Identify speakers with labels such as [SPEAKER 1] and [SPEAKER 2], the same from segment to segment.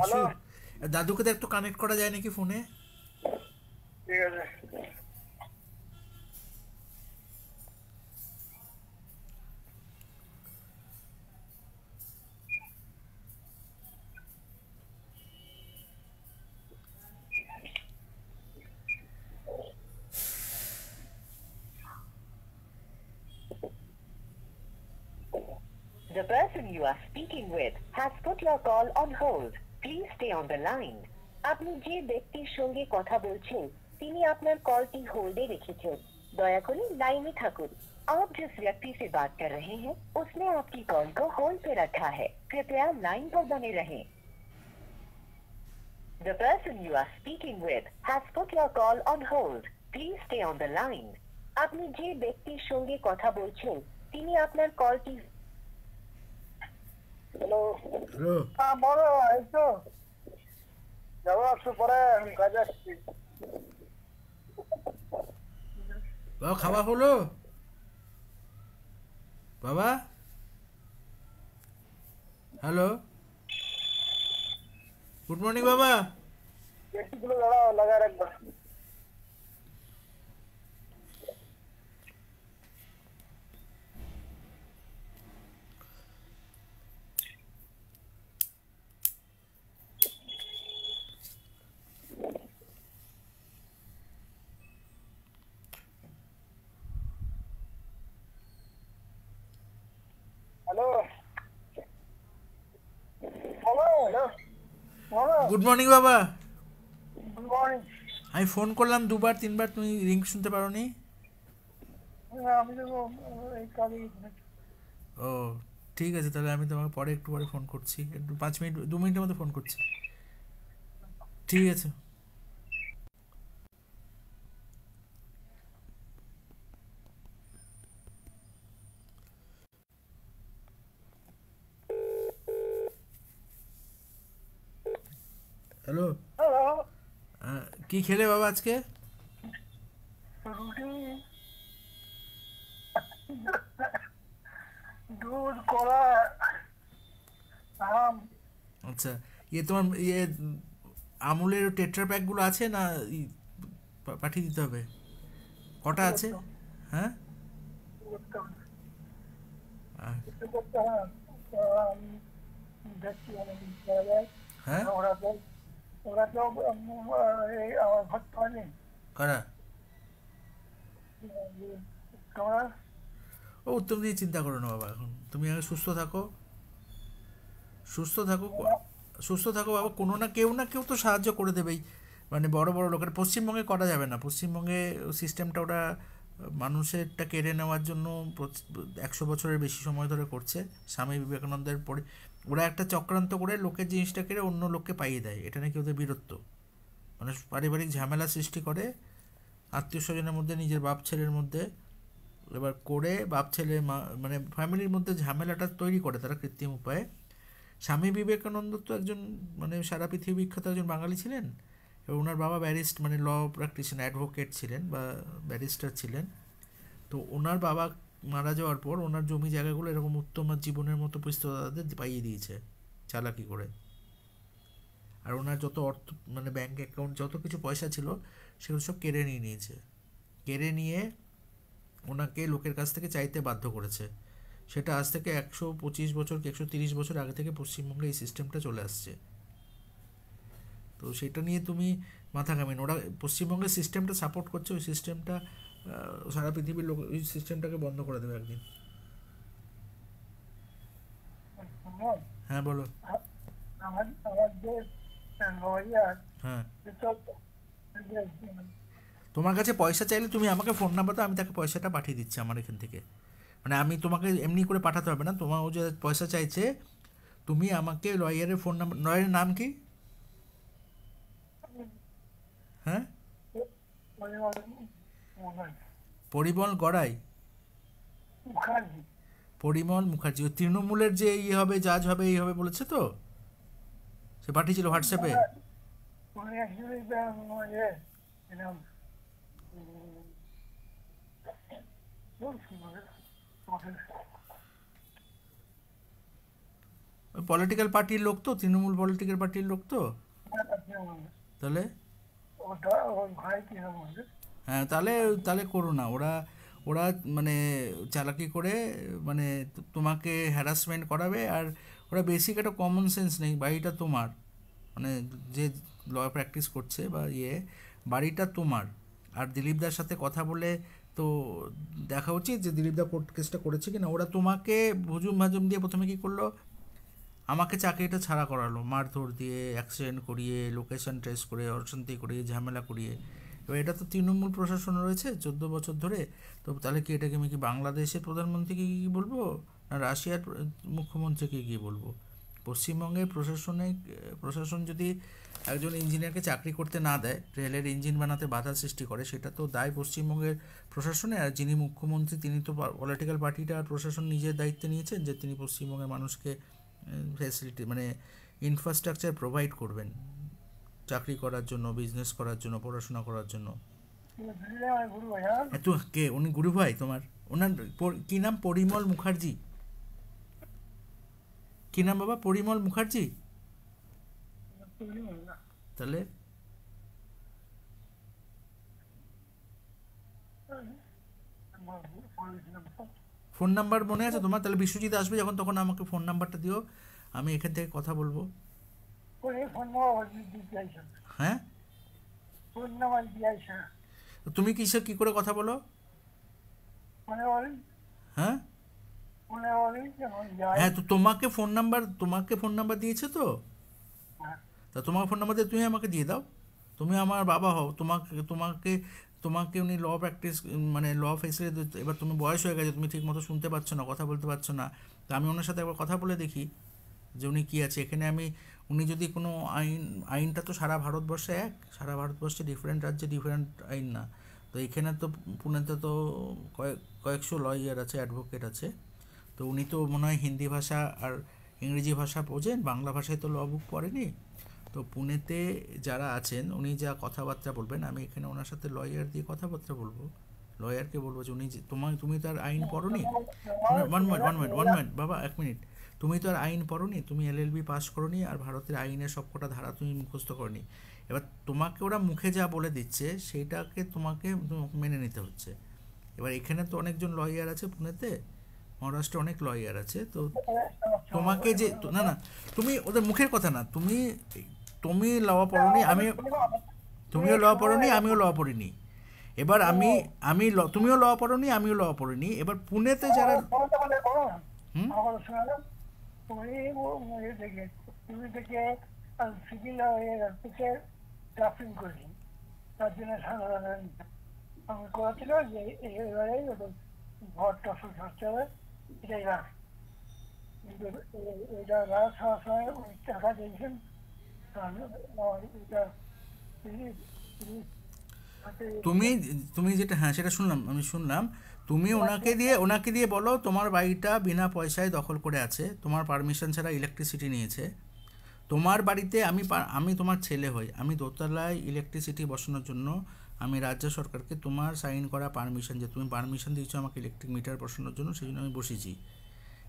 [SPEAKER 1] Hello,
[SPEAKER 2] দাদুকে তো একটু কানেক্ট করা যায় নাকি ফোনে?
[SPEAKER 1] ঠিক আছে।
[SPEAKER 3] The person you are speaking with has put your call on hold. Please stay on the line. আপনি যে ব্যক্তির সঙ্গে কথা বলছেন তিনি আপনার কলটি হোল্ডে রেখেছেন। দয়া করে লাইনে থাকুন। आप जिस व्यक्ति से बात कर रहे हैं उसने आपकी कॉल को होल्ड पे रखा है। कृपया लाइन पर बने रहें। The person you are speaking with has put your call on hold. Please stay on the line. আপনি যে ব্যক্তির সঙ্গে কথা বলছেন তিনি আপনার কলটি
[SPEAKER 1] হ্যালো,
[SPEAKER 2] হ্যালো,
[SPEAKER 1] হ্যাঁ বলো, এই তো যাবো একটু পরে, আমি কাজে আসছি।
[SPEAKER 2] বাবা খাওয়া হলো? বাবা, হ্যালো, গুড মর্নিং বাবা।
[SPEAKER 1] একটুগুলো দাঁড়াও, লাগায় রাখবা। হ্যালো, বলো, হ্যালো, বলো,
[SPEAKER 2] গুড মর্নিং বাবা।
[SPEAKER 1] Good morning.
[SPEAKER 2] আমি ফোন করলাম দুবার তিনবার, তুমি রিং শুনতে পারো নি?
[SPEAKER 1] আমি তো এই কাজে
[SPEAKER 2] ও ঠিক আছে, তাহলে আমি তোমাকে পরে একটু পরে ফোন করছি, একটু 5 মিনিট 2 মিনিটের মধ্যে ফোন করছি। ঠিক আছে। হ্যালো,
[SPEAKER 1] হ্যালো,
[SPEAKER 2] কি খেলে বাবা আজকে?
[SPEAKER 1] রুটি, দুধ, কলা, আম।
[SPEAKER 2] আচ্ছা, তোমার আমুলের টেট্রা প্যাকগুলো আছে না? পাঠিয়ে দিতে হবে। কটা আছে? হ্যাঁ, আহ,
[SPEAKER 1] দেখছি আমি করা যায়।
[SPEAKER 2] হ্যাঁ,
[SPEAKER 1] ওরা তো ওরা তো এই আমার ভর্তা হয়নি।
[SPEAKER 2] কারা?
[SPEAKER 1] তোমরা
[SPEAKER 2] ও উত্তম নিয়ে চিন্তা করো না বাবা, এখন তুমি আগে সুস্থ থাকো, সুস্থ থাকো, সুস্থ থাকো বাবা। কোনো না কেউ তো সাহায্য করে দেবেই। মানে বড় বড় লোকের পশ্চিমবঙ্গে করা যাবে না, পশ্চিমবঙ্গে সিস্টেমটা ওরা মানুষেরটা কেড়ে নেওয়ার জন্য 100 বছরের বেশি সময় ধরে করছে। স্বামী বিবেকানন্দের পরে ওরা একটা চক্রান্ত করে লোকের জিনিসটা কেড়ে অন্য লোককে পাইয়ে দেয়, এটা নাকি ওদের বীরত্ব। মানে পারিবারিক ঝামেলা সৃষ্টি করে আত্মীয় স্বজনের মধ্যে, নিজের বাপ ছেলের মধ্যে, এবার করে বাপ ছেলে মানে ফ্যামিলির মধ্যে ঝামেলাটা তৈরি করে তারা কৃত্রিম উপায়ে। স্বামী বিবেকানন্দ তো একজন মানে সারা পৃথিবী বিখ্যাত একজন বাঙালি ছিলেন, এবং ওনার বাবা মানে ল প্র্যাকটিশনার অ্যাডভোকেট ছিলেন বা ব্যারিস্টার ছিলেন। তো ওনার বাবা মারা যাওয়ার পর ওনার জমি জায়গাগুলো এরকম উত্তম জীবনের মতো পরিস্থিতিদের পাইয়ে দিয়েছে চালাকি করে। আর ওনার যত অর্থ মানে ব্যাঙ্ক অ্যাকাউন্ট যত কিছু পয়সা ছিল সেগুলো সব কেড়ে নিয়েছে, কেড়ে নিয়ে ওনাকে লোকের কাছ থেকে চাইতে বাধ্য করেছে। সেটা আজ থেকে 125 বছর কি 130 বছর আগে থেকে পশ্চিমবঙ্গে এই সিস্টেমটা চলে আসছে। তো সেটা নিয়ে তুমি মাথা ঘামিন, ওরা পশ্চিমবঙ্গের সিস্টেমটা সাপোর্ট করছে, ওই সিস্টেমটা সারা পৃথিবীর লোক ওই সিস্টেমটাকে বন্ধ করে দেবে একদিন। হ্যাঁ বলো।
[SPEAKER 1] আমার আমার যে লয়ার
[SPEAKER 2] হ্যাঁ,
[SPEAKER 1] এসব
[SPEAKER 2] তোমার কাছে পয়সা চাইলে তুমি আমাকে ফোন নাম্বার দাও, আমি তাকে পয়সাটা পাঠিয়ে দিচ্ছি আমার এখান থেকে। মানে আমি তোমাকে এমনি করে পাঠাতে হবে না, তোমার ও যে পয়সা চাইছে তুমি আমাকে লয়ারের ফোন নাম্বার, লয়ারের নাম কি? হ্যাঁ, পরিমল গড়াই,
[SPEAKER 1] মুখার্জি।
[SPEAKER 2] পরিমল মুখার্জি। ও তৃণমূলের যে ইয়ে হবে, জাজ হবে, এই হবে বলেছে তো, সে পাঠিয়েছিল হোয়াটসঅ্যাপে।
[SPEAKER 1] উনি অ্যাকচুয়ালি এরকম
[SPEAKER 2] পলিটিক্যাল পার্টির লোক তো, তৃণমূল পলিটিক্যাল পার্টির লোক তো, তাহলে
[SPEAKER 1] ওটা ওর ভাই তৃণমূল।
[SPEAKER 2] হ্যাঁ, তাহলে তাহলে করো না। ওরা ওরা মানে চালাকি করে মানে তোমাকে হ্যারাসমেন্ট করাবে। আর ওরা বেসিক একটা কমন সেন্স নেই। বাড়িটা তোমার, মানে যে ল প্র্যাকটিস করছে বা বাড়িটা তোমার। আর দিলীপদার সাথে কথা বলে তো দেখা উচিত যে দিলীপদা কোর্ট কেসটা করেছে কিনা। ওরা তোমাকে হুজুম ভাজুম দিয়ে প্রথমে কী করলো, আমাকে চাকরিটা ছাড়া করালো, মারধর দিয়ে, অ্যাক্সিডেন্ট করিয়ে, লোকেশন ট্রেস করে, অশান্তি করিয়ে, ঝামেলা করিয়ে। এবার এটা তো তৃণমূল প্রশাসন রয়েছে 14 বছর ধরে। তো তাহলে কি এটাকে আমি কি বাংলাদেশের প্রধানমন্ত্রীকে গিয়ে বলবো, না রাশিয়ার মুখ্যমন্ত্রীকে গিয়ে বলবো? পশ্চিমবঙ্গের প্রশাসন যদি একজন ইঞ্জিনিয়ারকে চাকরি করতে না দেয়, রেলের ইঞ্জিন বানাতে বাধা সৃষ্টি করে, সেটা তো দায় পশ্চিমবঙ্গের প্রশাসনে। আর যিনি মুখ্যমন্ত্রী তিনি তো পলিটিক্যাল পার্টিটা আর প্রশাসন নিজের দায়িত্বে নিয়েছেন যে তিনি পশ্চিমবঙ্গের মানুষকে ফ্যাসিলিটি মানে ইনফ্রাস্ট্রাকচার প্রোভাইড করবেন চাকরি করার জন্য, বিজনেস করার জন্য, পড়াশোনা করার জন্য।
[SPEAKER 1] দিল্লি আমার গুরু ভাই। হ্যাঁ,
[SPEAKER 2] এত কে উনি গুরু ভাই তোমার? ওনার কি নাম? পরিমল মুখার্জি। কি নাম বাবা? পরিমল মুখার্জি?
[SPEAKER 1] তৃণমূল না।
[SPEAKER 2] তাহলে
[SPEAKER 1] আমার বলেছিলাম তো।
[SPEAKER 2] ফোন নাম্বার মনে আছে তোমার? তাহলে বিশ্বজিৎ আসবে যখন তখন আমাকে ফোন নাম্বারটা দিও, আমি এখান থেকে কথা বলবো।
[SPEAKER 1] ওই ফোন নাম্বার দিতে আইসা,
[SPEAKER 2] হ্যাঁ,
[SPEAKER 1] ফোন নাম্বার দিয়ে আইসা
[SPEAKER 2] তো তুমি কিসের কি করে কথা বলো?
[SPEAKER 1] মনে বলি
[SPEAKER 2] হ্যাঁ
[SPEAKER 1] মনে বলি যেমন যায়।
[SPEAKER 2] হ্যাঁ, তো তোমাকে ফোন নাম্বার দিয়েছে তো?
[SPEAKER 1] হ্যাঁ,
[SPEAKER 2] তা তোমার ফোন নাম্বার দিয়ে তুমি আমাকে দিয়ে দাও। তুমি আমার বাবা হও, তোমাকে তোমাকে উনি ল প্র্যাকটিস মানে ল ফেসিলিটি। এবার তুমি বয়স হয়ে গেছে, তুমি ঠিক মতো শুনতে পাচ্ছ না, কথা বলতে পারছো না। তা আমি ওনার সাথে একবার কথা বলে দেখি যে উনি কী আছে এখানে। উনি যদি কোনো আইনটা তো সারা ভারতবর্ষে এক, সারা ভারতবর্ষে ডিফারেন্ট রাজ্যে ডিফারেন্ট আইন না। তো এখানে তো পুনেতে তো কয়েকশো লয়ার আছে, অ্যাডভোকেট আছে। তো উনি তো মনে হয় হিন্দি ভাষা আর ইংরেজি ভাষা বোঝেন, বাংলা ভাষায় তো ল বুক পড়েনি। তো পুনেতে যারা আছেন উনি যা কথাবার্তা বলবেন, আমি এখানে ওনার সাথে লয়ার দিয়ে কথাবার্তা বলবো। লয়ারকে বলবো যে উনি যে তুমি তো আর আইন পড়োনি। ওয়ান মিনিট বাবা, 1 মিনিট। তুমি তো আর আইন পড়োনি, তুমি এলএলবি পাস করোনি, আর ভারতের আইনের সবকটা ধারা তুমি মুখস্থ করনি। এবার তোমাকে ওরা মুখে যা বলে দিচ্ছে সেইটাকে তোমাকে মেনে নিতে হচ্ছে। এবার এখানে তো অনেকজন লয়ার আছে পুনেতে, মহারাষ্ট্রে অনেক লয়ার আছে। তো তোমাকে যে না না, তুমি ওদের মুখের কথা না, তুমি ল পড়োনি, তুমিও ল পড়োনি, আমিও ল পড়িনি। এবার তুমিও ল পড়োনি, আমিও ল পড়িনি। এবার পুনেতে যারা হুম
[SPEAKER 1] আমার শোনালাম তুমি থেকে তুমি থেকে সিভিল থেকে ড্রাফটিং করেছি, তার জন্য সাধারণ আমি করেছিল যে এবারে ভর টসল ধরতে হবে, এটাই রাস। এটা রাস হওয়ার সময় উনি টাকা দিয়েছেন। এটা
[SPEAKER 2] তুমি তুমি যেটা, হ্যাঁ সেটা আমি শুনলাম। তুমি ওনাকে দিয়ে বলো তোমার বাড়িটা বিনা পয়সায় দখল করে আছে, তোমার পারমিশন ছাড়া ইলেকট্রিসিটি নিয়েছে। তোমার বাড়িতে আমি তোমার ছেলে হই, আমি দোতলায় ইলেকট্রিসিটি বসানোর জন্য আমি রাজ্য সরকারকে তোমার সাইন করা পারমিশন, যে তুমি পারমিশন দিয়েছো আমাকে ইলেকট্রিক মিটার বসানোর জন্য, সেই জন্য আমি বসেছি।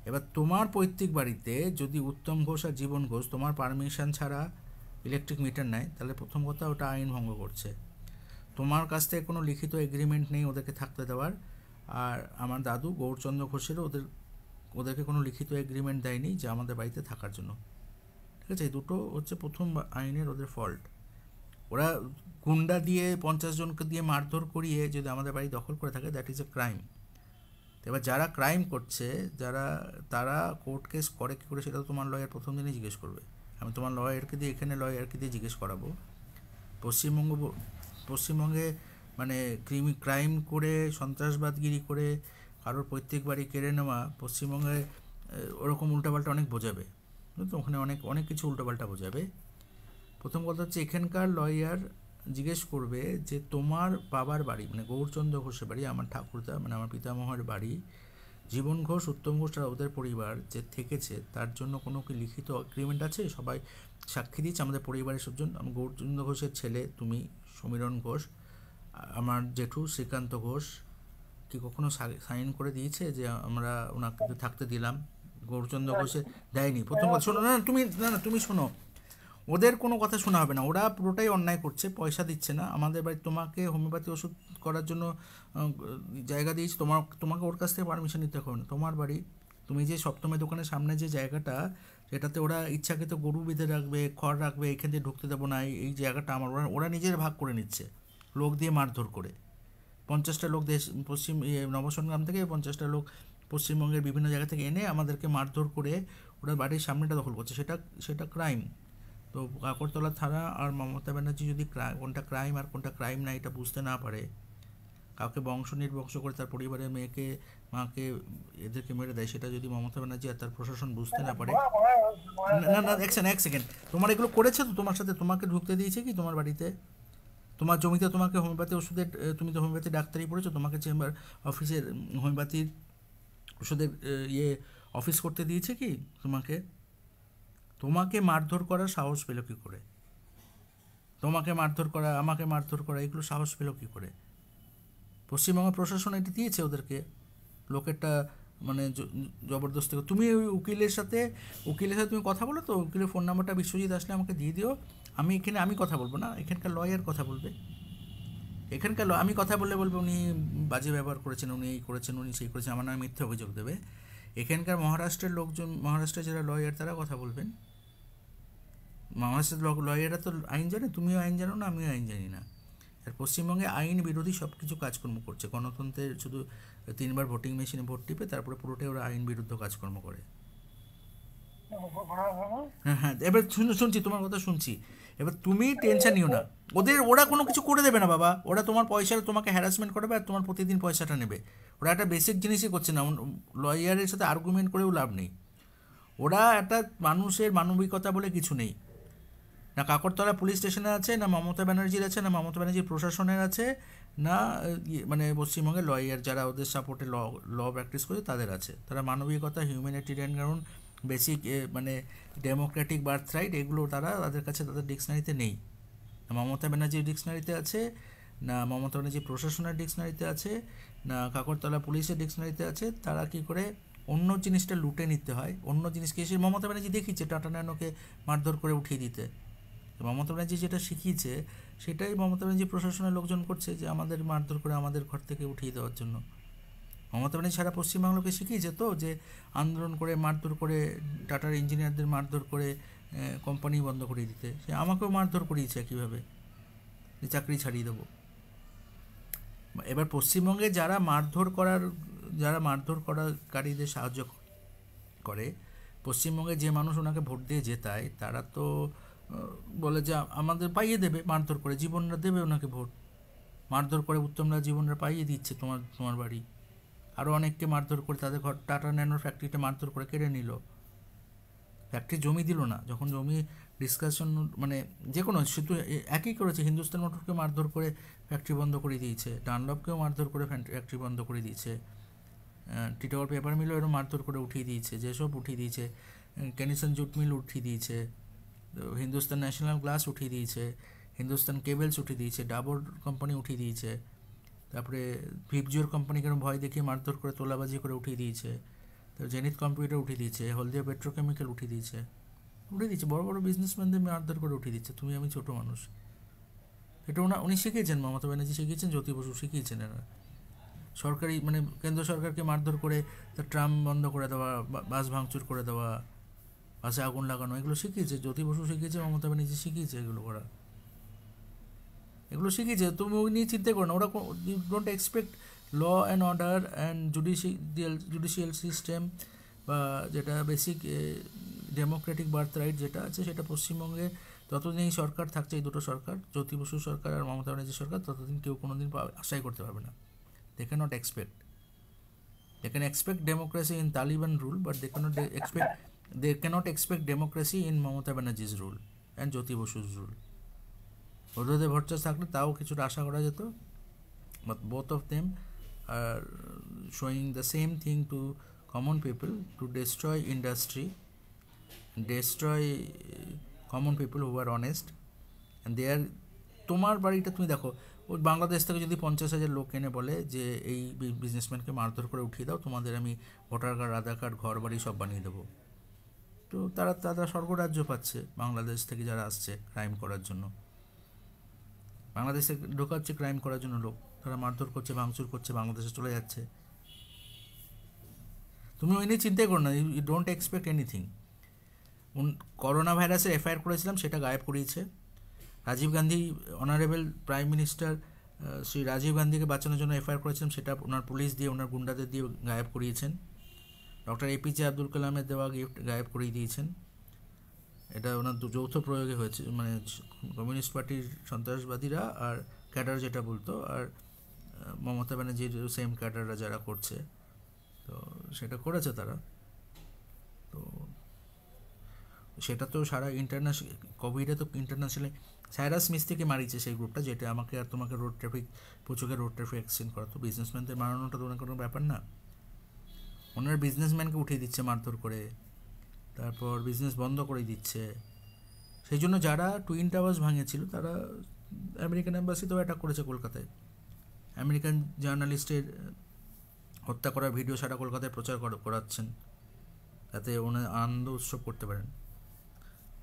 [SPEAKER 2] এবার তোমার পৈতৃক বাড়িতে যদি উত্তম ঘোষ আর জীবন ঘোষ তোমার পারমিশন ছাড়া ইলেকট্রিক মিটার নেয়, তাহলে প্রথম কথা ওটা আইন ভঙ্গ করছে। তোমার কাছ থেকে কোনো লিখিত এগ্রিমেন্ট নেই ওদেরকে থাকতে দেওয়ার। আর আমার দাদু গৌরচন্দ্র ঘোষেরও ওদেরকে কোনো লিখিত এগ্রিমেন্ট দেয়নি যে আমাদের বাড়িতে থাকার জন্য। ঠিক আছে, এই দুটো হচ্ছে প্রথম আইনের ওদের ফল্ট। ওরা গুন্ডা দিয়ে 50 জনকে দিয়ে মারধর করিয়ে যদি আমাদের বাড়ি দখল করে থাকে, দ্যাট ইজ এ ক্রাইম। এবার যারা ক্রাইম করছে, তারা কোর্ট কেস করে কী করে, সেটা তো তোমার লয়ার প্রথম দিনই জিজ্ঞেস করবে। আমি তোমার লয়ারকে দিয়ে জিজ্ঞেস করাবো। পশ্চিমবঙ্গে মানে ক্রাইম করে, সন্ত্রাসবাদগিরি করে কারোর পৈতৃক বাড়ি কেড়ে নেওয়া, পশ্চিমবঙ্গে ওরকম উল্টাপাল্টা অনেক বোঝাবে। তো ওখানে অনেক কিছু উল্টোপাল্টা বোঝাবে। প্রথম কথা হচ্ছে এখানকার লয়ার জিজ্ঞেস করবে যে তোমার বাবার বাড়ি মানে গৌরচন্দ্র ঘোষের বাড়ি, আমার ঠাকুরদা মানে আমার পিতামহের বাড়ি, জীবন ঘোষ, উত্তম ঘোষ আর ওদের পরিবার যে থেকেছে, তার জন্য কোনো কি লিখিত এগ্রিমেন্ট আছে? সবাই সাক্ষী দিয়েছে, আমাদের পরিবারের সবজন। আমি গৌরচন্দ্র ঘোষের ছেলে, তুমি সমীরণ ঘোষ, আমার জেঠু শ্রীকান্ত ঘোষ কি কখনো সাইন করে দিয়েছে যে আমরা ওনাকে থাকতে দিলাম গৌরচন্দ্র ঘোষে দেয়নি। প্রথম কথা শোনো, তুমি শোনো, ওদের কোনো কথা শোনা হবে না, ওরা পুরোটাই অন্যায় করছে, পয়সা দিচ্ছে না আমাদের বাড়ি, তোমাকে হোমিওপ্যাথি ওষুধ করার জন্য জায়গা দিয়েছি, তোমাকে ওর কাছ থেকে পারমিশন নিতে হবে না। তোমার বাড়ি, তুমি যে সপ্তমী দোকানের সামনে যে জায়গাটা, সেটাতে ওরা ইচ্ছাকৃত গরু বেঁধে রাখবে, খড় রাখবে, এখান দিয়ে ঢুকতে দেবো না, এই জায়গাটা আমার, ওরা নিজের ভাগ করে নিচ্ছে লোক দিয়ে মারধর করে। 50টা লোক পশ্চিম নবসংগ্রাম থেকে 50টা লোক পশ্চিমবঙ্গের বিভিন্ন জায়গা থেকে এনে আমাদেরকে মারধর করে ওরা বাড়ির সামনেটা দখল করছে, সেটা ক্রাইম। তো কাকরতলা থানা আর মমতা ব্যানার্জি যদি কোনটা ক্রাইম আর কোনটা ক্রাইম না এটা বুঝতে না পারে, কাউকে বংশ নির্বংশ করে তার পরিবারের মেয়েকে মাকে এদেরকে মেরে দেয়, সেটা যদি মমতা ব্যানার্জি আর তার প্রশাসন বুঝতে না পারে, না এক সেকেন্ড, তোমার এগুলো করেছে তো, তোমার সাথে তোমাকে ঢুকতে দিয়েছে কি তোমার বাড়িতে? তোমার জমিতে তোমাকে হোমিওপ্যাথি ওষুধের, তুমি তো হোমিওপ্যাথি ডাক্তারই পড়েছো, তোমাকে চেম্বার অফিসের হোমিওপ্যাথির ওষুধের অফিস করতে দিয়েছে কি তোমাকে মারধর করার সাহস পেল কী করে? তোমাকে মারধর করা, আমাকে মারধর করা, এগুলো সাহস পেল কী করে? পশ্চিমবঙ্গ প্রশাসন এটি দিয়েছে ওদেরকে, লোকেরটা মানে জবরদস্তি। তুমি ওই উকিলের সাথে তুমি কথা বলো তো, উকিলের ফোন নাম্বারটা বিশ্বজিৎ আসলে আমাকে দিয়ে দিও, আমি কথা বলবো না, এখানকার লয়ার কথা বলবে, আমি কথা বললে বলবো উনি বাজে ব্যবহার করেছেন, উনি এই করেছেন, উনি সেই করেছেন, আমার নামে মিথ্যে অভিযোগ দেবে। এখানকার মহারাষ্ট্রের লোকজন, মহারাষ্ট্রের যারা লয়ার তারা কথা বলবেন। মহারাষ্ট্রের লয়াররা তো আইন জানে, তুমিও আইন জানো না, আমিও আইন জানি না। আর পশ্চিমবঙ্গে আইন বিরোধী সব কিছু কাজকর্ম করছে, গণতন্ত্রের শুধু 3বার ভোটিং মেশিনে ভোট টিপে তারপরে পুরোটাই ওরা আইন বিরুদ্ধ কাজকর্ম করে। হ্যাঁ, এবার শুনছি তোমার কথা শুনছি, এবার তুমি টেনশন নিও না, ওরা কোনো কিছু করে দেবে না বাবা, ওরা তোমার পয়সা, তোমাকে হ্যারাসমেন্ট করবে আর তোমার প্রতিদিন পয়সাটা নেবে। ওরা একটা বেসিক জিনিসই করছে না, লয়ারের সাথে আর্গুমেন্ট করেও লাভ নেই। ওরা একটা মানুষের মানবিকতা বলে কিছু নেই, না কাকরতলা পুলিশ স্টেশনে আছে, না মমতা ব্যানার্জির আছে, না মমতা ব্যানার্জির প্রশাসনের আছে, না মানে পশ্চিমবঙ্গের লয়ার যারা ওদের সাপোর্টে ল প্র্যাকটিস করে তাদের আছে। তারা মানবিকতা, হিউম্যানিটেরিয়ান গ্রাউন্ড, বেসিক মানে ডেমোক্রেটিক বার্থ রাইট, এগুলো তাদের কাছে তাদের ডিকশনারিতে নেই। না মমতা ব্যানার্জির ডিকশনারিতে আছে, না মমতা ব্যানার্জির প্রশাসনের ডিকশনারিতে আছে, না কাকরতলা পুলিশের ডিকশনারিতে আছে। তারা কি করে অন্য জিনিসটা লুটে নিতে হয়, অন্য জিনিসকে এসে মমতা ব্যানার্জি দেখিয়েছে টাটা ন্যানোকে মারধর করে উঠিয়ে দিতে। মমতা ব্যানার্জি যেটা শিখিয়েছে সেটাই মমতা ব্যানার্জি প্রশাসনের লোকজন করছে, যে আমাদের মারধর করে আমাদের ঘর থেকে উঠিয়ে দেওয়ার জন্য। মমতা ব্যানার্জি সারা পশ্চিমবাংলাকে শিখিয়েছে তো, যে আন্দোলন করে মারধর করে টাটার ইঞ্জিনিয়ারদের মারধর করে কোম্পানি বন্ধ করে দিতে। সে আমাকেও মারধর করিয়েছে কীভাবে, যে চাকরি ছাড়িয়ে দেবো। এবার পশ্চিমবঙ্গে যারা মারধর করাকারীদের সাহায্য করে, পশ্চিমবঙ্গে যে মানুষ ওনাকে ভোট দিয়ে জেতায়, তারা তো বলে যে আমাদের পাইয়ে দেবে, মারধর করে জীবনরা দেবে ওনাকে ভোট, মারধর করে উত্তমরা জীবনরা পাইয়ে দিচ্ছে তোমার বাড়ি। আরও অনেককে মারধর করে তাদের ঘর, টাটা ন্যানোর ফ্যাক্টরিটা মারধর করে কেড়ে নিল, ফ্যাক্টরি জমি দিল না। যখন জমি ডিসকাশন মানে যে কোনো শুধু একই করেছে, হিন্দুস্তান মোটরকে মারধর করে ফ্যাক্টরি বন্ধ করে দিয়েছে, ডানলপকেও মারধর করে ফ্যাক্টরি বন্ধ করে দিয়েছে, টিটাগড় পেপার মিলও এরও মারধর করে উঠিয়ে দিয়েছে, যেসব উঠিয়ে দিয়েছে, ক্যানিসন জুট মিল উঠিয়ে দিয়েছে, হিন্দুস্তান ন্যাশনাল গ্লাস উঠিয়ে দিয়েছে, হিন্দুস্তান কেবলস উঠিয়ে দিয়েছে, ডাবর কোম্পানি উঠিয়ে দিয়েছে, তারপরে ভিপজিওর কোম্পানিকে ভয় দেখিয়ে মারধর করে তোলাবাজি করে উঠিয়ে দিয়েছে, তারপর জেনিথ কম্পিউটার উঠিয়ে দিয়েছে, হলদিয়া পেট্রোকেমিক্যাল উঠিয়ে দিয়েছে, বড় বড় বিজনেসম্যানদের মারধর করে উঠিয়ে দিচ্ছে। তুমি আমি ছোটো মানুষ, এটা উনি শিখিয়েছেন, মমতা ব্যানার্জি শিখিয়েছেন, জ্যোতি বসু শিখিয়েছেন। এরা সরকারি মানে কেন্দ্র সরকারকে মারধর করে তার ট্রাম বন্ধ করে দেওয়া, বাস ভাঙচুর করে দেওয়া, বাসে আগুন লাগানো, এগুলো শিখিয়েছে জ্যোতি বসু শিখিয়েছে, মমতা ব্যানার্জি শিখিয়েছে এগুলো করা, এগুলো শিখিয়েছে। তুমি ওই নিয়ে চিন্তা করো না, ওরা don't expect law and order and judicial system বা যেটা বেসিক ডেমোক্রেটিক বার্থ রাইট যেটা আছে, সেটা পশ্চিমবঙ্গে যতদিন এই সরকার থাকছে, এই দুটো সরকার, জ্যোতি বসু সরকার আর মমতা ব্যানার্জি সরকার, ততদিন কেউ কোনো দিন আশাই করতে পারবে না। They cannot expect. They can expect democracy in Taliban rule, but they cannot expect democracy in Mamata Banerjee's rule and Jyoti Bosu's rule. ওদের ভরসা থাকলে তাও কিছুটা আশা করা যেত, but both of them are showing the same thing to common people, to destroy industry, destroy common people who are honest, and they are, তোমার বাড়িটা তুমি দেখো, ওই বাংলাদেশ থেকে যদি 50,000 লোক এনে বলে যে এই বিজনেসম্যানকে মারধর করে উঠিয়ে দাও, তোমাদের আমি ভোটার কার্ড, আধার কার্ড, ঘর বাড়ি সব বানিয়ে দেবো, তো তারা তারা স্বর্গরাজ্য পাচ্ছে বাংলাদেশ থেকে যারা আসছে ক্রাইম করার জন্য। বাংলাদেশে ঢোকাচ্ছে ক্রাইম করার জন্য লোক, তারা মারধর করছে, ভাঙচুর করছে, বাংলাদেশে চলে যাচ্ছে। তুমি ওই নিয়ে চিন্তাই করো না, you don't expect anything. Corona ভাইরাসের এফআইআর করেছিলাম, সেটা গায়েব করিয়েছে Rajiv Gandhi. Honourable prime minister Shri Rajiv গান্ধীকে বাঁচানোর জন্য এফআইআর করেছিলাম, সেটা ওনার পুলিশ দিয়ে, ওনার গুন্ডাদের দিয়ে গায়েব করিয়েছেন। ডক্টর এপিজে আব্দুল কালামের দেওয়া গিফট গায়েব করিয়ে দিয়েছেন। এটা ওনার যৌথ প্রয়োগে হয়েছে, মানে কমিউনিস্ট পার্টির সন্ত্রাসবাদীরা আর ক্যাডার যেটা বলতো, আর মমতা ব্যানার্জির সেম ক্যাডাররা যারা করছে, তো সেটা করেছে তারা। তো সেটা তো সারা ইন্টারন্যাশনাল, কোভিডে তো ইন্টারন্যাশনালি সাইরাস মিস্ত্রিকে মারিয়েছে সেই গ্রুপটা, যেটা আমাকে আর তোমাকে রোড ট্রাফিক, পুচুকে রোড ট্রাফিক অ্যাক্সিডেন্ট করা। তো বিজনেসম্যানদের মারানোটা তো কোনো ব্যাপার না। ওনার বিজনেসম্যানকে উঠিয়ে দিচ্ছে মারধর করে, তারপর বিজনেস বন্ধ করে দিচ্ছে। সেই জন্য যারা টুইন টাওয়ার্স ভাঙিয়েছিল তারা আমেরিকান অ্যাম্বাসিতেও অ্যাটাক করেছে কলকাতায়। আমেরিকান জার্নালিস্টের হত্যা করার ভিডিও সারা কলকাতায় প্রচার করাচ্ছেন, যাতে ওনার আনন্দ উৎসব করতে পারেন।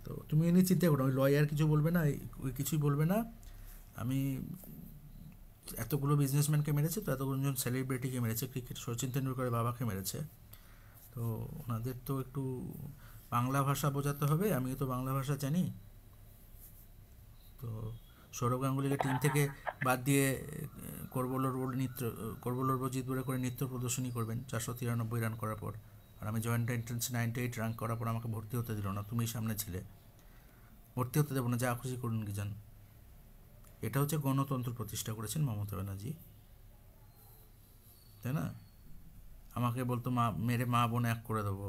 [SPEAKER 2] তো তুমি এনে চিন্তা করো, ওই লয়ার কিছু বলবে না, ওই কিছুই বলবে না। আমি এতগুলো বিজনেসম্যানকে মেরেছে, তো এতগুলো সেলিব্রিটিকে মেরেছে, ক্রিকেট সচিন তেন্ডুলকরের বাবাকে মেরেছে, তো ওনাদের তো একটু বাংলা ভাষা বোঝাতে হবে। আমি তো বাংলা ভাষা জানি। তো সৌরভ গাঙ্গুলিকে টিম থেকে বাদ দিয়ে করবলোর জিত বলে করে নৃত্য প্রদর্শনী করবেন 493 রান করার পর, আর আমি জয়েন্ট এন্ট্রান্স 98 রান করার পর আমাকে ভর্তি হতে দিল না। তুমি সামনে ছিলে, ভর্তি হতে দেবো না, যা খুশি করুন কি যান। এটা হচ্ছে গণতন্ত্র প্রতিষ্ঠা করেছেন মমতা ব্যানার্জি, তাই না? আমাকে বলতো মেরে মা বোন এক করে দেবো।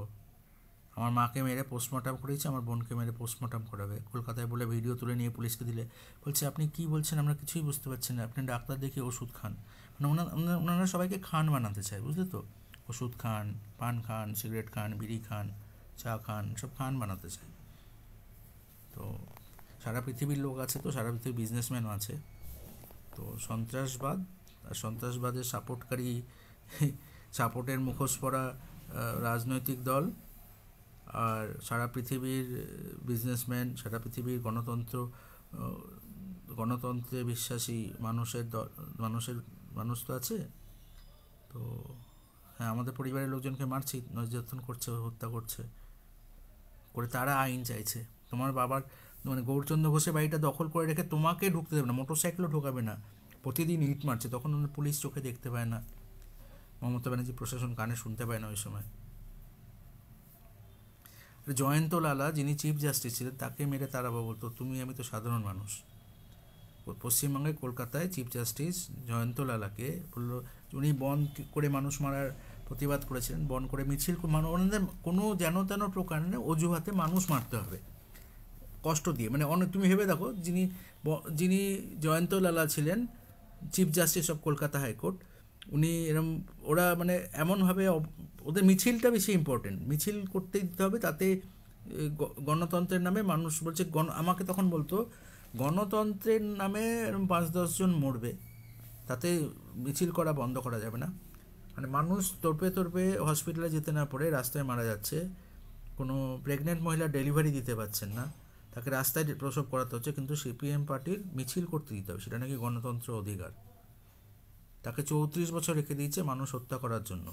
[SPEAKER 2] আমার মাকে মেরে পোস্টমর্টম করেছে, আমার বোনকে মেরে পোস্টমর্টম করাবে কলকাতায় বলে ভিডিও তুলে নিয়ে পুলিশকে দিলে। বলছে আপনি কি বলছেন, আমরা কিছুই বুঝতে পারছি না, আপনি ডাক্তার দেখিয়ে ওষুধ খান। মানে ওনারা সবাইকে খান বানাতে চায়, বুঝলে তো? ওষুধ খান, পান খান, সিগারেট খান, বিড়ি খান, চা খান, সব খান বানাতে চায়। তো সারা পৃথিবীর লোক আছে, তো সারা পৃথিবীর বিজনেসম্যানও আছে। তো সন্ত্রাসবাদ আর সন্ত্রাসবাদের সাপোর্টের মুখোশ পরা রাজনৈতিক দল আর সারা পৃথিবীর বিজনেসম্যান, সারা পৃথিবীর গণতন্ত্রে বিশ্বাসী মানুষ তো আছে। তো হ্যাঁ, আমাদের পরিবারের লোকজনকে মারছে, নির্যাতন করছে, হত্যা করছে করে, তারা আইন চাইছে। তোমার বাবার মানে গৌরচন্দ্র ঘোষের বাড়িটা দখল করে রেখে তোমাকে ঢুকতে দেবে না, মোটরসাইকেলও ঢোকাবে না, প্রতিদিন ইট মারছে। তখন পুলিশ চোখে দেখতে পায় না, মমতা ব্যানার্জি প্রশাসন কানে শুনতে পায় না ওই সময়। জয়ন্ত লালা যিনি চিফ জাস্টিস ছিলেন, তাকে মেরে তারা বলতো আমি তো সাধারণ মানুষ। পশ্চিমবঙ্গে কলকাতায় চিফ জাস্টিস জয়ন্ত লালাকে বললো, উনি বন্ধ করে মানুষ মারার প্রতিবাদ করেছিলেন, বন্ধ করে মিছিল, ওনাদের কোনো যেন তেন প্রকারে অজুহাতে মানুষ মারতে হবে কষ্ট দিয়ে। মানে অনেক, তুমি ভেবে দেখো, যিনি জয়ন্ত লালা ছিলেন chief justice of Kolkata high court, উনি ওরা মানে এমনভাবে ওদের মিছিলটা বেশি ইম্পর্টেন্ট, মিছিল করতেই দিতে হবে, তাতে গণতন্ত্রের নামে মানুষ বলছে, আমাকে তখন বলতো গণতন্ত্রের নামে 5-10 জন মরবে, তাতে মিছিল করা বন্ধ করা যাবে না। মানে মানুষ তর্পে হসপিটালে যেতে না পড়ে রাস্তায় মারা যাচ্ছে, কোনো প্রেগনেন্ট মহিলা ডেলিভারি দিতে পারছেন না, তাকে রাস্তায় প্রসব করাতে হচ্ছে, কিন্তু সিপিএম পার্টির মিছিল করতে দিতে হবে, সেটা নাকি গণতন্ত্র অধিকার। তাকে 34 বছর রেখে দিয়েছে মানুষ হত্যা করার জন্য।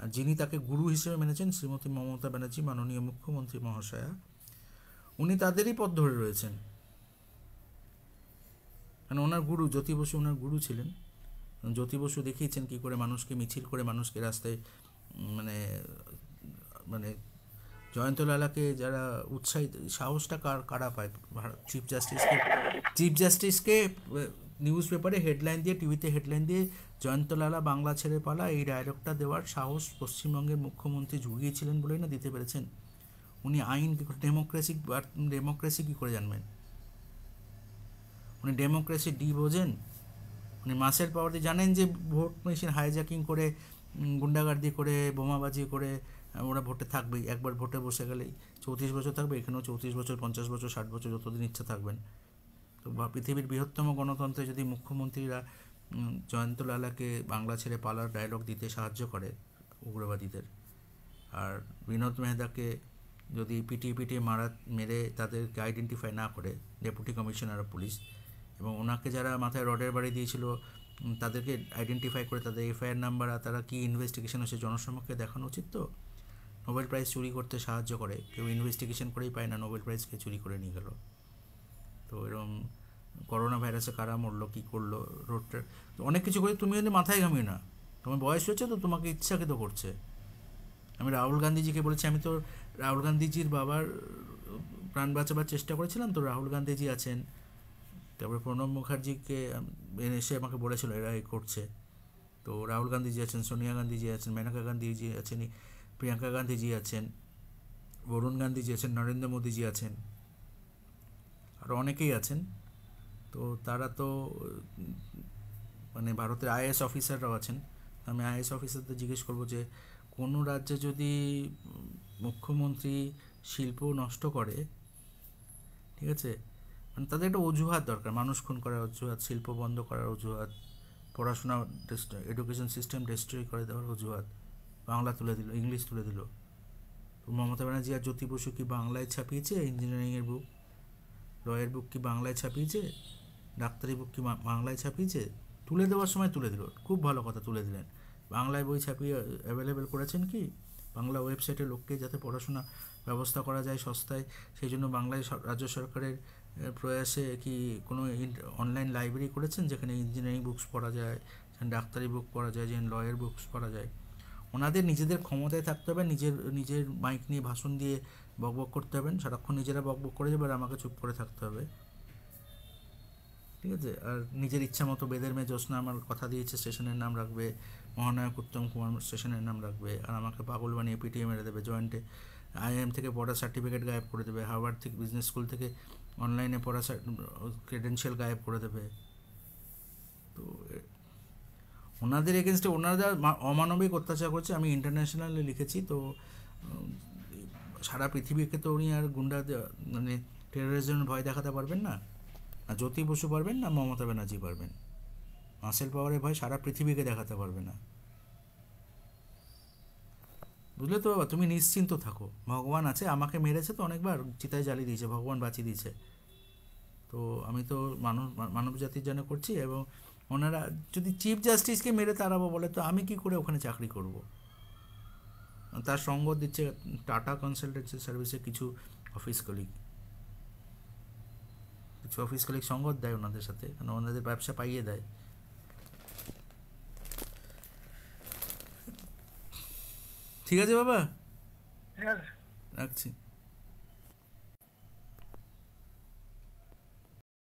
[SPEAKER 2] আর যিনি তাকে গুরু হিসেবে মেনেছেন শ্রীমতী মমতা ব্যানার্জি, মাননীয় মুখ্যমন্ত্রী মহাশয়া, উনি তাদেরই পথ ধরে রয়েছেন। মানে ওনার গুরু জ্যোতি বসু, ওনার গুরু ছিলেন। জ্যোতি বসু দেখিয়েছেন কী করে মানুষকে মিছিল করে মানুষকে রাস্তায় মানে জয়ন্ত লালাকে যারা উৎসাহিত, সাহসটা কারা পায়? চিফ জাস্টিসকে নিউজ পেপারে হেডলাইন দিয়ে, টিভিতে হেডলাইন দিয়ে জয়ন্ত লালা বাংলা ছেড়ে পালা, এই ডায়লগটা দেওয়ার সাহস পশ্চিমবঙ্গের মুখ্যমন্ত্রী জুগিয়েছিলেন বলেই না দিতে পেরেছেন। উনি আইন কী করে, ডেমোক্রেসি কী করে জানবেন? উনি ডেমোক্রেসি বোঝেন? উনি মাসের পাওয়ার দিয়ে জানেন যে ভোট মেশিন হাইজ্যাকিং করে, গুন্ডাগার্দি করে, বোমাবাজি করে ওরা ভোটে থাকবেই। একবার ভোটে বসে গেলেই 34 বছর থাকবে, এখানেও 34 বছর, 50 বছর, 60 বছর, যতদিন ইচ্ছা থাকবেন। তো পৃথিবীর বৃহত্তম গণতন্ত্রে যদি মুখ্যমন্ত্রীরা জয়ন্ত লালাকে বাংলা ছেড়ে পালার ডায়লগ দিতে সাহায্য করে উগ্রবাদীদের, আর বিনোদ মেহদাকে যদি পিটিয়ে পিটিয়ে মেরে তাদেরকে আইডেন্টিফাই না করে ডেপুটি কমিশনার অফ পুলিশ, এবং ওনাকে যারা মাথায় রডের বাড়ি দিয়েছিল তাদেরকে আইডেন্টিফাই করে তাদের এফআইআর নাম্বার আর তারা কী ইনভেস্টিগেশন হচ্ছে জনসমক্ষে দেখানো উচিত। তো নোবেল প্রাইজ চুরি করতে সাহায্য করে, কেউ ইনভেস্টিগেশন করেই পায় না, নোবেল প্রাইজকে চুরি করে নিয়ে গেল। তো এরকম করোনা ভাইরাসে কারা মরলো, কী করলো, রোডটা অনেক কিছু করে, তুমি যদি মাথায় ঘামিও না, তোমার বয়স হয়েছে তো তোমাকে ইচ্ছাকৃত করছে। আমি রাহুল গান্ধীজিকে বলেছি, আমি তো রাহুল গান্ধীজির বাবার প্রাণ বাঁচাবার চেষ্টা করেছিলাম, তো রাহুল গান্ধীজি আছেন, তারপরে প্রণব মুখার্জিকে এসে আমাকে বলেছিল এরা এই করছে। তো রাহুল গান্ধীজি আছেন, সোনিয়া গান্ধীজি আছেন, মেনকা গান্ধীজি আছেন, প্রিয়াঙ্কা গান্ধীজি আছেন, বরুণ গান্ধীজি আছেন, নরেন্দ্র মোদীজি আছেন, আরও অনেকেই আছেন। তো তারা তো মানে ভারতের আইএএস অফিসাররাও আছেন। আমি আইএএস অফিসারদের জিজ্ঞেস করবো যে কোনো রাজ্যে যদি মুখ্যমন্ত্রী শিল্প নষ্ট করে, ঠিক আছে, মানে তাদের একটা অজুহাত দরকার, মানুষ খুন করার অজুহাত, শিল্প বন্ধ করার অজুহাত, পড়াশোনা এডুকেশন সিস্টেম ডিস্ট্রয় করে দেওয়ার অজুহাত, বাংলা তুলে দিল, ইংলিশ তুলে দিল। তো মমতা ব্যানার্জি আর জ্যোতি বসু কি বাংলায় ছাপিয়েছে ইঞ্জিনিয়ারিংয়ের বুক, লয়ের বুক কি বাংলায় ছাপিয়েছে, ডাক্তারি বুক কি বাংলায় ছাপিয়েছে? তুলে দেওয়ার সময় তুলে দিল, খুব ভালো কথা তুলে দিলেন। বাংলায় বই ছাপিয়ে অ্যাভেলেবেল করেছেন কি? বাংলা ওয়েবসাইটে লোককে যাতে পড়াশোনা ব্যবস্থা করা যায় সস্তায়, সেই জন্য বাংলায় রাজ্য সরকারের প্রয়াসে কি কোনো অনলাইন লাইব্রেরি করেছেন যেখানে ইঞ্জিনিয়ারিং বুকস পড়া যায়, ডাক্তারি বুক পড়া যায়, যেখানে লয়ের বুকস পড়া যায়। ওনাদের নিজেদের ক্ষমতায় থাকতে হবে, নিজের মাইক নিয়ে ভাষণ দিয়ে বকবক করতে হবে, সারাক্ষণ নিজেরা বকবক করে যাবে আর আমাকে চুপ করে থাকতে হবে, ঠিক আছে? আর নিজের ইচ্ছা মতো বেদের মেয়ে জ্যোৎস্না আমার কথা দিয়েছে স্টেশনের নাম রাখবে, মহানায়ক উত্তম কুমার স্টেশনের নাম রাখবে, আর আমাকে পাগল বানিয়ে পিটিয়ে মেরে দেবে। জয়েন্টে আইএম থেকে পড়ার সার্টিফিকেট গায়েব করে দেবে, হার্ভার্ড থেকে বিজনেস স্কুল থেকে অনলাইনে পড়া ক্রেডেনশিয়াল গায়েব করে দেবে। তো ওনাদের এগেনস্টে ওনারা অমানবিক অত্যাচার করছে, আমি ইন্টারন্যাশনালে লিখেছি। তো সারা পৃথিবীকে তো উনি আর গুন্ডা মানে টেরোরিজমের ভয় দেখাতে পারবেন না, না জ্যোতি বসু পারবেন, না মমতা ব্যানার্জি পারবেন। মাসেল পাওয়ারের ভয় সারা পৃথিবীকে দেখাতে পারবে না, বুঝলে তো বাবা? তুমি নিশ্চিন্ত থাকো, ভগবান আছে। আমাকে মেরেছে তো অনেকবার, চিতায় জ্বালিয়ে দিয়েছে, ভগবান বাঁচিয়ে দিয়েছে। তো আমি তো মানব জাতির জন্য করছি। এবং ওনারা যদি চিফ জাস্টিসকে মেরে তাড়াবো বলে, তো আমি কি করে ওখানে চাকরি করব? তার সঙ্গ দিচ্ছে টাটা কনসালটেন্সি সার্ভিসে কিছু অফিস কলিগ সঙ্গ দেয় ওনাদের সাথে, কারণ ওনাদের ব্যবসা পাইয়ে দেয়। ঠিক আছে বাবা,
[SPEAKER 1] ঠিক আছে।
[SPEAKER 2] রাখছি।